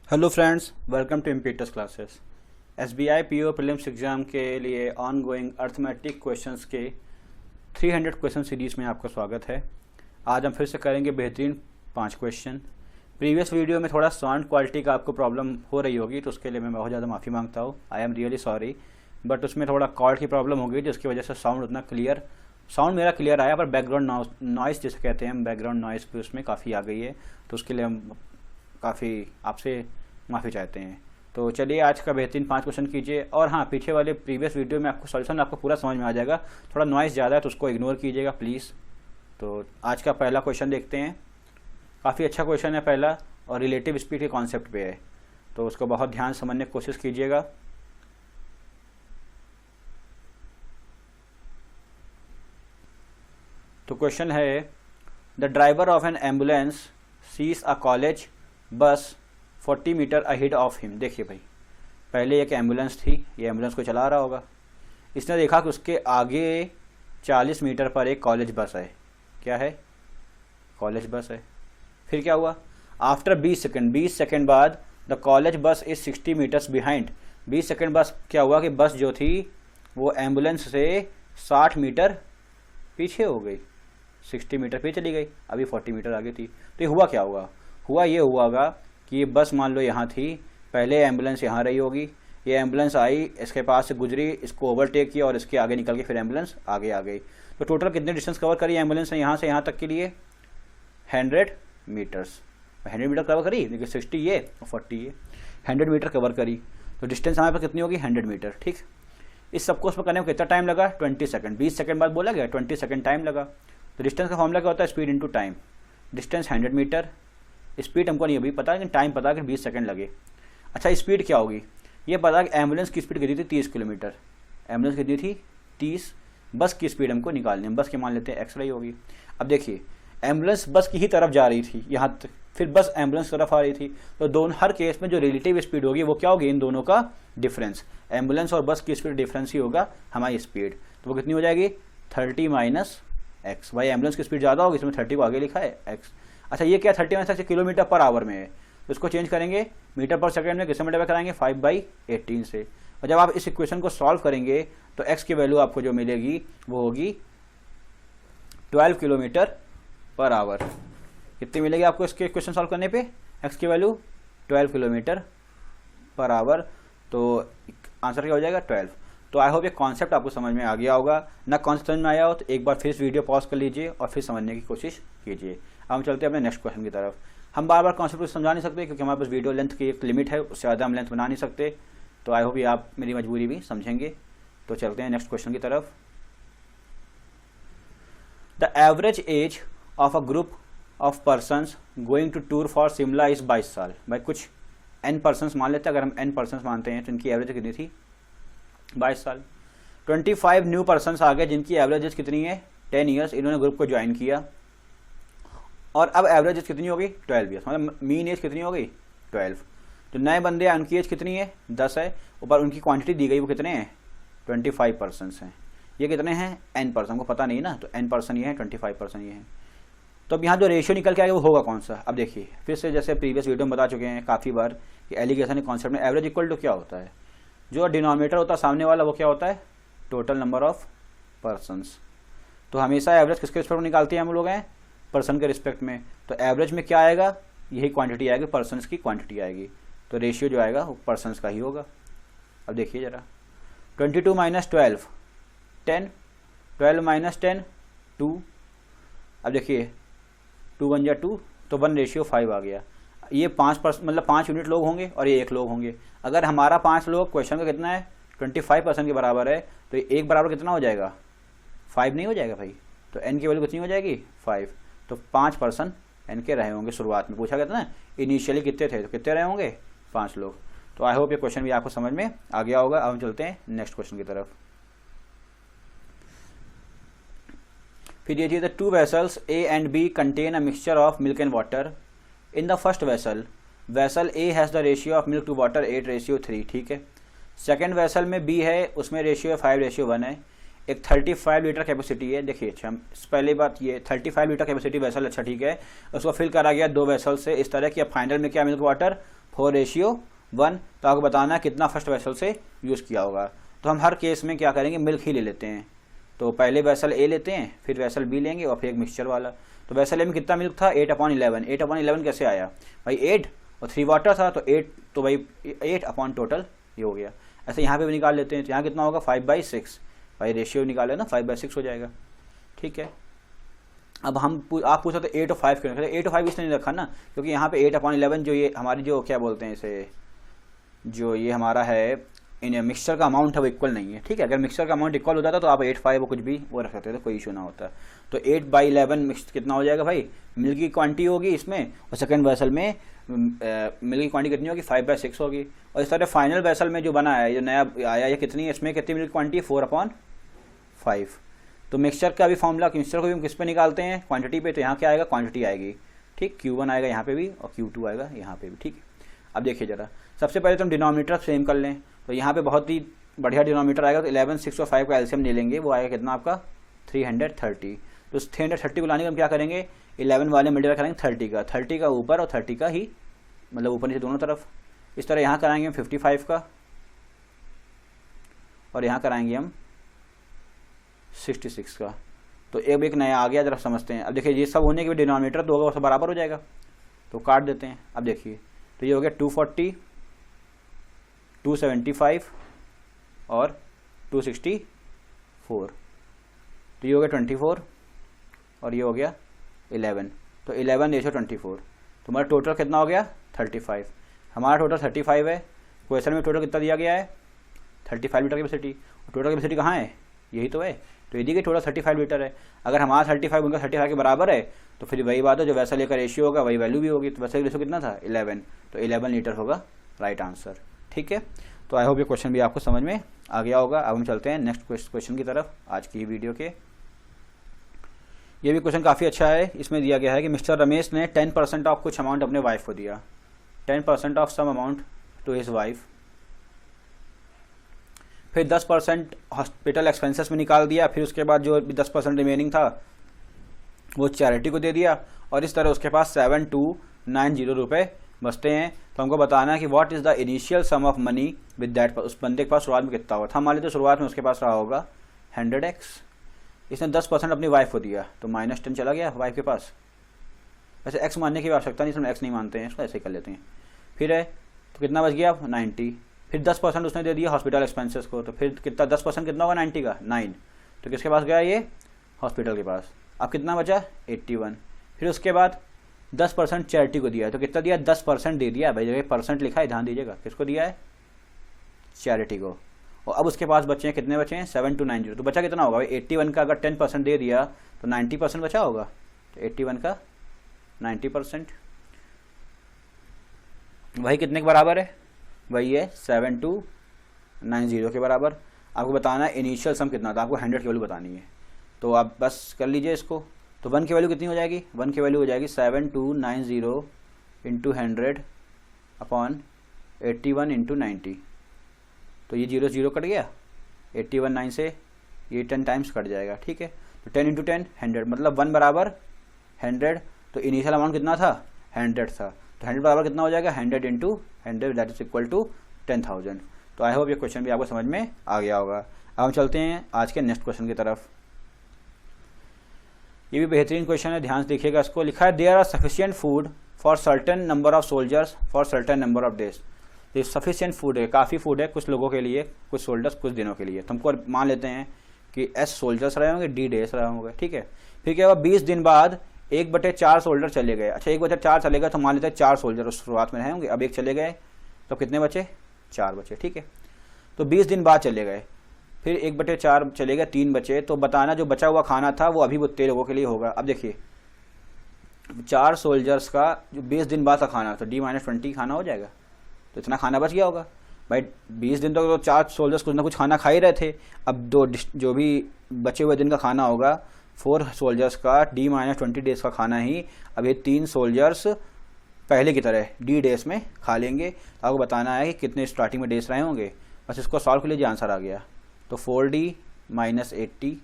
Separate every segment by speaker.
Speaker 1: Hello friends, welcome to Impetus classes. SBI PO prelims exam के लिए on going arithmetic questions के 300 question series में आपका स्वागत है। आज हम फिर से करेंगे बेहतरीन 5 क्वेश्चन। प्रीवियस वीडियो में थोड़ा साउंड क्वालिटी का आपको प्रॉब्लम हो रही होगी, तो उसके लिए मैं बहुत ज़्यादा माफ़ी मांगता हूँ। I am really sorry, but उसमें थोड़ा कॉर्ड की प्रॉब्लम हो गई जिसकी वजह से साउंड मेरा क्लियर आया, पर बैकग्राउंड नॉइस जिसे कहते हैं हम, बैकग्राउंड नॉइस भी उसमें काफ़ी आ गई है, तो उसके लिए हम काफ़ी आपसे माफ़ी चाहते हैं। तो चलिए आज का बेहतरीन 5 क्वेश्चन कीजिए। और हाँ, पीछे वाले प्रीवियस वीडियो में आपको सॉल्यूशन आपको पूरा समझ में आ जाएगा, थोड़ा नॉइस ज़्यादा है तो उसको इग्नोर कीजिएगा प्लीज़। तो आज का पहला क्वेश्चन देखते हैं। काफ़ी अच्छा क्वेश्चन है पहला, और रिलेटिव स्पीड के कॉन्सेप्ट पे है, तो उसको बहुत ध्यान से समझने की कोशिश कीजिएगा। तो क्वेश्चन है, the driver of N ambulance sees a college बस 40 मीटर अहेड ऑफ हिम। देखिए भाई, पहले एक एम्बुलेंस थी, ये एम्बुलेंस को चला रहा होगा, इसने देखा कि उसके आगे 40 मीटर पर एक कॉलेज बस है। क्या है? कॉलेज बस है। फिर क्या हुआ? आफ्टर 20 सेकेंड बाद द कॉलेज बस इज 60 मीटर्स बिहाइंड। 20 सेकेंड बाद क्या हुआ कि बस जो थी वो एम्बुलेंस से 60 मीटर पीछे हो गई, 60 मीटर पीछे चली गई, अभी 40 मीटर आगे थी। तो ये हुआ क्या होगा? ये हुआ होगा कि ये बस मान लो यहाँ थी, पहले एम्बुलेंस यहाँ रही होगी, ये एम्बुलेंस आई, इसके पास से गुजरी, इसको ओवरटेक किया और इसके आगे निकल के फिर एम्बुलेंस आगे आ गई। तो टोटल कितने डिस्टेंस कवर करी एम्बुलेंस ने यहाँ से यहाँ तक के लिए? 100 मीटर्स। 100 मीटर कवर करी, देखिए 60 ये और 40 ये, 100 मीटर कवर करी। तो डिस्टेंस हमारे पास कितनी होगी? 100 मीटर। ठीक, इस सबको उसमें करने में कितना टाइम लगा? 20 सेकंड। 20 सेकंड बाद बोला गया 20 सेकंड टाइम लगा। तो डिस्टेंस का फॉर्मूला क्या होता है? Speed into time. Distance 100 metre, speed हमको नहीं अभी पता, लेकिन टाइम पता है कि 20 सेकंड लगे। अच्छा, स्पीड क्या होगी? ये पता कि एम्बुलेंस की स्पीड कितनी थी? 30 किलोमीटर। एम्बुलेंस कितनी थी? 30। बस की स्पीड हमको निकालनी है, बस के मान लेते हैं एक्स रही होगी। अब देखिए, एम्बुलेंस बस की ही तरफ जा रही थी यहाँ तक, फिर बस एम्बुलेंस तरफ आ रही थी, तो दोनों हर केस में जो रिलेटिव स्पीड होगी वो क्या होगी? इन दोनों का डिफरेंस। एम्बुलेंस और बस की स्पीड डिफरेंस ही होगा हमारी स्पीड। तो वो कितनी हो जाएगी? 30 माइनस एक्स। भाई एम्बुलेंस की स्पीड ज़्यादा होगी, इसमें 30 को आगे लिखा है एक्स। अच्छा, ये क्या 30 minus x kilometre per our में है, तो इसको चेंज करेंगे मीटर पर सेकंड में, किससे मल्टीप्लाई कराएंगे? 5/18 से। और जब आप इस इक्वेशन को सॉल्व करेंगे तो एक्स की वैल्यू आपको जो मिलेगी वो होगी 12 किलोमीटर पर आवर। कितनी मिलेगी आपको इसके इक्वेशन सॉल्व करने पे? एक्स की वैल्यू 12 किलोमीटर पर आवर। तो आंसर क्या हो जाएगा? 12। तो आई होप ये कॉन्सेप्ट आपको समझ में आ गया होगा। ना कॉन्सेप्ट समझ में आया हो तो एक बार फिर इस वीडियो पॉज कर लीजिए और फिर समझने की कोशिश कीजिए। अब हम चलते हैं अपने नेक्स्ट क्वेश्चन की तरफ। हम बार बार कॉन्सेप्ट को समझा नहीं सकते क्योंकि हमारे पास वीडियो लेंथ की एक लिमिट है, उससे ज़्यादा हम लेंथ बना नहीं सकते। तो आई होप ये आप मेरी मजबूरी भी समझेंगे। तो चलते हैं नेक्स्ट क्वेश्चन की तरफ। The average age of a group of persons going to tour for Shimla is 22 साल। भाई कुछ n पर्सनस मान लेते हैं, अगर हम n पर्सनस मानते हैं तो इनकी एवरेज कितनी थी? 22 साल। 25 न्यू पर्सनस आ गए जिनकी एवरेज एज कितनी है? 10 ईयर्स। इन्होंने ग्रुप को ज्वाइन किया और अब एवरेज एज कितनी होगी? 12 ईयर्स। मतलब मीन एज कितनी होगी? 12। जो नए बंदे हैं उनकी एज कितनी है? 10 है। ऊपर उनकी क्वांटिटी दी गई, वो कितने हैं? 25 पर्सनस हैं। ये कितने हैं? n person. को पता नहीं ना, तो n पर्सन ये है, 25 पर्सन ये है। तो अब यहाँ जो रेशियो निकल के आएगा वो होगा कौन सा? अब देखिए फिर से, जैसे प्रीवियस वीडियो में बता चुके हैं काफ़ी बार कि एलिगेशन कॉन्सेप्ट में एवरेज इक्वल टू क्या होता है? जो डिनोमिनेटर होता है सामने वाला वो क्या होता है? Total number of persons. तो हमेशा एवरेज किसके रिस्पेक्ट में निकालते हैं हम लोग हैं? पर्सन के रिस्पेक्ट में। तो एवरेज में क्या आएगा? यही क्वांटिटी आएगी, पर्सनस की क्वांटिटी आएगी। तो रेशियो जो आएगा वो पर्सनस का ही होगा। अब देखिए ज़रा, 22 माइनस 12 10, 12 माइनस 10 2। अब देखिए 2 1 2, तो 1:5 आ गया। ये 5% मतलब 5 यूनिट लोग होंगे और ये 1 लोग होंगे। अगर हमारा 5 लोग क्वेश्चन का कितना है? 25% के बराबर है, तो ये 1 बराबर कितना हो जाएगा? 5 नहीं हो जाएगा भाई? तो n की वैल्यू कितनी हो जाएगी? 5। तो 5% n के रहे होंगे। शुरुआत में पूछा गया था ना इनिशियली कितने थे, तो कितने रहे होंगे? 5 लोग। तो आई होप ये क्वेश्चन भी आपको समझ में आ गया होगा। अब हम चलते हैं नेक्स्ट क्वेश्चन की तरफ। फिर ये the 2 vessels A and B contain a mixture of milk and water. In the first vessel A has the ratio of milk to water 8:3। ठीक है। सेकेंड वेसल में B है, उसमें रेशियो 5:1 है। एक 35 लीटर कैपेसिटी है। देखिए अच्छा, पहली बात ये 35 लीटर कैपेसिटी वेसल, अच्छा ठीक है। उसको फिल करा गया 2 वेसल से इस तरह कि अब फाइनल में क्या मिल्क वाटर 4:1, तो आपको बताना है कितना फर्स्ट वेसल से यूज़ किया होगा। तो हम हर केस में क्या करेंगे, मिल्क ही ले लेते हैं। तो पहले वेसल ए लेते हैं, फिर वेसल बी लेंगे और फिर एक मिक्सचर वाला। तो वेसल ए में कितना मिल्क था, 8/11। 8/11 कैसे आया भाई, 8 और 3 वाटर था, तो 8, तो भाई 8 अपॉन टोटल ये हो गया। ऐसे यहाँ पे भी निकाल लेते हैं, तो यहाँ कितना होगा 5/6, भाई रेशियो निकाले ना 5/6 हो जाएगा। ठीक है, अब आप पूछ सकते 8 और 5 क्यों रखा, 8 और 5 इसने नहीं रखा ना, क्योंकि यहाँ पे 8/11 जो ये हमारी जो क्या बोलते हैं इसे, जो ये हमारा है इन मिक्सचर का अमाउंट है वो इक्वल नहीं है। ठीक है, अगर मिक्सचर का अमाउंट इक्वल होता था तो आप 8, 5 वो कुछ भी वो रख सकते थे, कोई इशू ना होता। तो 8/11 मिक्स कितना हो जाएगा भाई, मिल्क की क्वांटिटी होगी इसमें, और सेकंड वेसल में मिल्क की क्वांटिटी कितनी होगी 5/6 होगी। और इस तरह फाइनल वेसल में जो बना है, जो नया आया है, कितनी है इसमें, कितनी मिल्क क्वांटिटी 4/5। तो मिक्सचर का भी फॉर्मूला, मिक्सचर को भी हम किस पे निकालते हैं, क्वांटिटी पे। तो यहाँ क्या आएगा, क्वांटिटी आएगी। ठीक, Q1 आएगा यहाँ पे भी और Q2 आएगा यहाँ पे भी। ठीक है, अब देखिए ज़रा, सबसे पहले तो हम डिनोमिनेटर सेम कर लें। तो यहाँ पे बहुत ही बढ़िया डिनोमिनेटर आएगा। तो 11, 6 और 5 का एलसीएम ले लेंगे, वो आएगा कितना आपका 330। तो 330 को लाने का हम क्या करेंगे, 11 वाले मल्टीप्लाई करेंगे 30 का, 30 का ऊपर और 30 का ही मतलब ऊपर नीचे दोनों तरफ। इस तरह यहाँ कराएंगे हम 55 का, और यहाँ कराएंगे हम 66 का। तो एक नया आ गया, जरा समझते हैं। अब देखिए ये सब होने के बाद डिनोमिनेटर दो होगा, सब बराबर हो जाएगा, तो काट देते हैं। अब देखिए तो ये हो गया 240, 275 और 264। तो ये हो गया 24 और ये हो गया 11। तो 11:24, तो हमारा टोटल कितना हो गया 35। हमारा टोटल 35 है। क्वेश्चन में टोटल कितना दिया गया है 35 लीटर कैपेसिटी। टोटल कैपेसिटी कहाँ है, यही तो है। तो यदि कि टोटल 35 लीटर है, अगर हमारा 35 उनका 35 के बराबर है, तो फिर वही बात है, जो वैसा लेकर रेशियो होगा वही वैल्यू भी होगी। तो वैसा रेशियो कितना था 11, तो 11 लीटर होगा राइट आंसर। ठीक है, तो आई होप ये क्वेश्चन भी आपको समझ में आ गया होगा। अब हम चलते हैं नेक्स्ट क्वेश्चन की तरफ आज की वीडियो के। ये भी क्वेश्चन काफ़ी अच्छा है। इसमें दिया गया है कि मिस्टर रमेश ने 10% ऑफ कुछ अमाउंट अपने वाइफ को दिया, 10% of some amount to his wife. फिर 10% हॉस्पिटल एक्सपेंसेस में निकाल दिया। फिर उसके बाद जो 10% रिमेनिंग था वो चैरिटी को दे दिया। और इस तरह उसके पास 7290 रुपये बचते हैं। तो हमको बताना है कि what is the initial sum of money with that. उस बंदे के पास शुरुआत में कितना हुआ था, मान लीजिए शुरुआत में उसके पास रहा होगा 100x। इसने 10% अपनी वाइफ को दिया, तो -10 चला गया वाइफ के पास। वैसे x मानने की आवश्यकता नहीं, इसमें x नहीं मानते हैं, इसको ऐसे ही कर लेते हैं। फिर है तो कितना बच गया 90। फिर 10% उसने दे दिया हॉस्पिटल एक्सपेंसेस को, तो फिर कितना 10% कितना होगा 90 का 9। तो किसके पास गया ये हॉस्पिटल के पास। अब कितना बचा 81। फिर उसके बाद 10% चैरिटी को दिया, तो कितना दिया 10% दे दिया। भाई जगह परसेंट लिखा है, ध्यान दीजिएगा, किसको दिया है चैरिटी को। और अब उसके पास बचे हैं, कितने बचे हैं 7290। तो बचा कितना होगा भाई 81 का अगर 10% दे दिया तो 90% बचा होगा। तो 81 का 90% वही कितने के बराबर है, वही है 7290 के बराबर। आपको बताना है इनिशियल सम कितना था, आपको 100 की वैल्यू बतानी है। तो आप बस कर लीजिए इसको। तो 1 की वैल्यू कितनी हो जाएगी, 1 की वैल्यू हो जाएगी 7290 इंटू 100 अपॉन 81 इंटू 90। तो ये 0 0 कट गया, 81 9 से ये 10 टाइम्स कट जाएगा। ठीक है, तो 10 इंटू 10 100, मतलब 1 बराबर 100। तो इनिशियल अमाउंट कितना था 100 था, तो 100 बराबर कितना हो जाएगा 100 into 100 that is equal to 10,000। तो आई होप ये क्वेश्चन भी आपको समझ में आ गया होगा। अब हम चलते हैं आज के नेक्स्ट क्वेश्चन की तरफ। ये भी बेहतरीन क्वेश्चन है, ध्यान से देखिएगा इसको। लिखा है there are sufficient food for certain number of soldiers for certain number of days. ये सफिशिएंट फूड है, काफ़ी फूड है कुछ लोगों के लिए, कुछ सोल्जर्स कुछ दिनों के लिए। तो हमको मान लेते हैं कि S सोल्जर्स रहे होंगे, D डेज रहे होंगे। ठीक है, फिर क्या हुआ 20 दिन बाद 1/4 सोल्जर चले गए। अच्छा 1/4 चले गए, तो मान लेते हैं 4 सोल्जर उस शुरुआत में रहे होंगे। अब 1 चले गए तो कितने बचे 4 बचे। ठीक है, तो 20 दिन बाद चले गए, फिर 1/4 चले गए, 3 बचे। तो बताना जो बचा हुआ खाना था वो अभी वो 13 लोगों के लिए होगा। अब देखिए 4 सोल्जर्स का जो 20 दिन बाद का खाना, तो D-20 खाना हो जाएगा। तो इतना खाना बच गया होगा भाई। 20 दिन तक तो 4 सोल्जर्स कुछ ना कुछ खाना खा ही रहे थे। अब जो भी बचे हुए दिन का खाना होगा 4 सोल्जर्स का D-20 डेज का खाना ही अब ये 3 सोल्जर्स पहले की तरह D डेज में खा लेंगे। आपको बताना है कि कितने स्टार्टिंग में डेज रहे होंगे। बस इसको सॉल्व कर लीजिए, आंसर आ गया। तो 4D - 80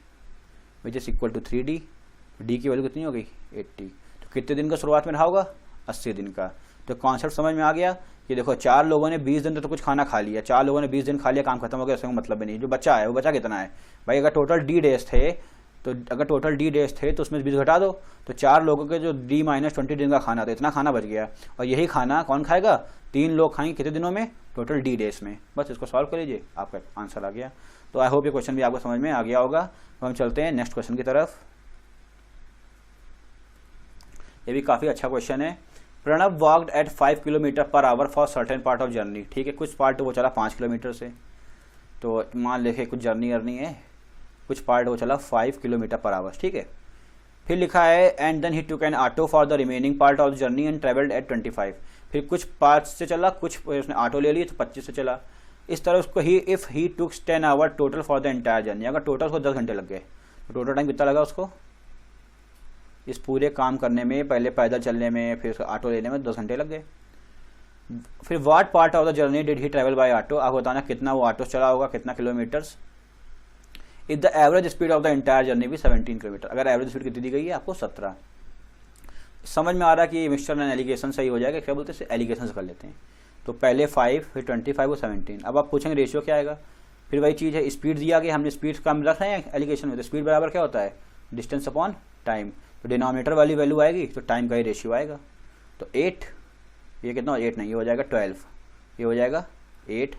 Speaker 1: which is equal to 3D। D की वैल्यू कितनी हो गई 80। तो कितने दिन का शुरुआत में रहा होगा 80 दिन का। तो कॉन्सेप्ट समझ में आ गया कि देखो 4 लोगों ने 20 दिन तो कुछ खाना खा लिया, 4 लोगों ने 20 दिन खा लिया, काम खत्म हो गया, उसका मतलब भी नहीं। जो बचा है वो बचा कितना है भाई, अगर टोटल डी डेज थे तो उसमें 20 घटा दो, तो 4 लोगों के जो डी माइनस 20 दिन का खाना था, इतना खाना बच गया। और यही खाना कौन खाएगा, 3 लोग खाएंगे कितने दिनों में, टोटल डी डेज में। बस इसको सॉल्व कर लीजिए, आपका आंसर आ गया। तो आई होप ये क्वेश्चन भी आपको समझ में आ गया होगा। तो हम चलते हैं नेक्स्ट क्वेश्चन की तरफ। ये भी काफ़ी अच्छा क्वेश्चन है। Pranab walked at 5 kilometre per hour for certain part of journey. ठीक है, कुछ पार्ट वो चला 5 किलोमीटर से, तो मान लेके कुछ जर्नी है, कुछ पार्ट वो चला 5 किलोमीटर पर आवर। ठीक है, फिर लिखा है and then he took an auto for the remaining part of the journey and travelled at 25। फिर कुछ पार्ट से चला, कुछ उसने ऑटो ले लिए तो 25 से चला। इस तरह उसको if he took 10 hour total for the entire journey, अगर टोटल उसको 10 घंटे लग गए तो टोटल टाइम कितना लगा उसको इस पूरे काम करने में, पहले पैदल चलने में, फिर ऑटो लेने में 10 घंटे लग गए। फिर what part of the journey did he travel by auto, आप बताना कितना वो ऑटो चला होगा, कितना kilometres. If the average speed of the entire journey भी 17 किलोमीटर, अगर एवरेज स्पीड कितनी दी गई है आपको 17। समझ में आ रहा है कि मिक्सचर एंड एलिगेशन सही हो जाएगा, क्या बोलते हैं एलिगेशन से कर लेते हैं। तो पहले 5 फिर 25 और 17। अब आप पूछेंगे रेशियो क्या आएगा, फिर वही चीज़ है, स्पीड दिया गया, हमने स्पीड कम रख रहे हैं एलिगेशन में, तो स्पीड बराबर क्या होता है डिस्टेंस अपॉन टाइम। तो डिनोमिनेटर वाली वैल्यू आएगी तो टाइम का ही रेशियो आएगा। तो 8, ये कितना 8 नहीं, ये हो जाएगा 12, ये हो जाएगा 8,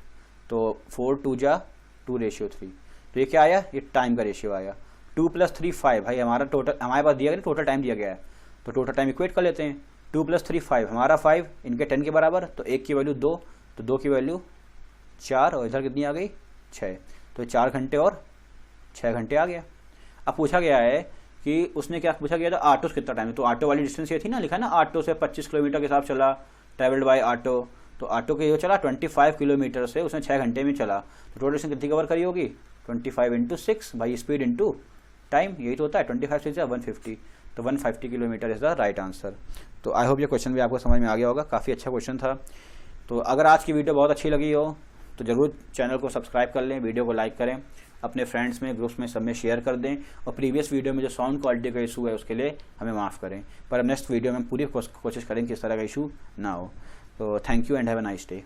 Speaker 1: तो 4 2 जा 2 रेशियो 3, तो ये क्या आया, ये टाइम का रेशियो आया। 2 + 3 5, भाई हमारा टोटल हमारे पास दिया गया टोटल टाइम दिया गया है, तो टोटल टाइम इक्वेट कर लेते हैं। 2 + 3 5, हमारा 5, इनके 10 के बराबर, तो 1 की वैल्यू 2, तो 2 की वैल्यू 4, और इधर कितनी आ गई 6, तो 4 घंटे और 6 घंटे आ गया। अब पूछा गया है कि उसने क्या पूछा गया था, ऑटो से कितना टाइम है, तो ऑटो वाली डिस्टेंस ये थी ना, लिखा है ना ऑटो से 25 किलोमीटर के हिसाब चला, ट्रेवल्ड बाय ऑटो, तो ऑटो के जो चला 25 किलोमीटर से उसने 6 घंटे में चला, तो टोटल डिस्टेंस कितनी कवर करी होगी 25 × 6 भाई स्पीड इंटू टाइम, यही तो होता है 25 से 150, तो 150 kilometre is the right answer. तो आई होप ये क्वेश्चन भी आपको समझ में आ गया होगा, काफ़ी अच्छा क्वेश्चन था। तो अगर आज की वीडियो बहुत अच्छी लगी हो तो ज़रूर चैनल को सब्सक्राइब कर लें, वीडियो को लाइक करें, अपने फ्रेंड्स में ग्रुप्स में सब में शेयर कर दें, और प्रीवियस वीडियो में जो साउंड क्वालिटी का इशू है उसके लिए हमें माफ़ करें, पर अब नेक्स्ट वीडियो में पूरी कोशिश करें कि इस तरह का इशू ना हो। तो thank you and have a nice day.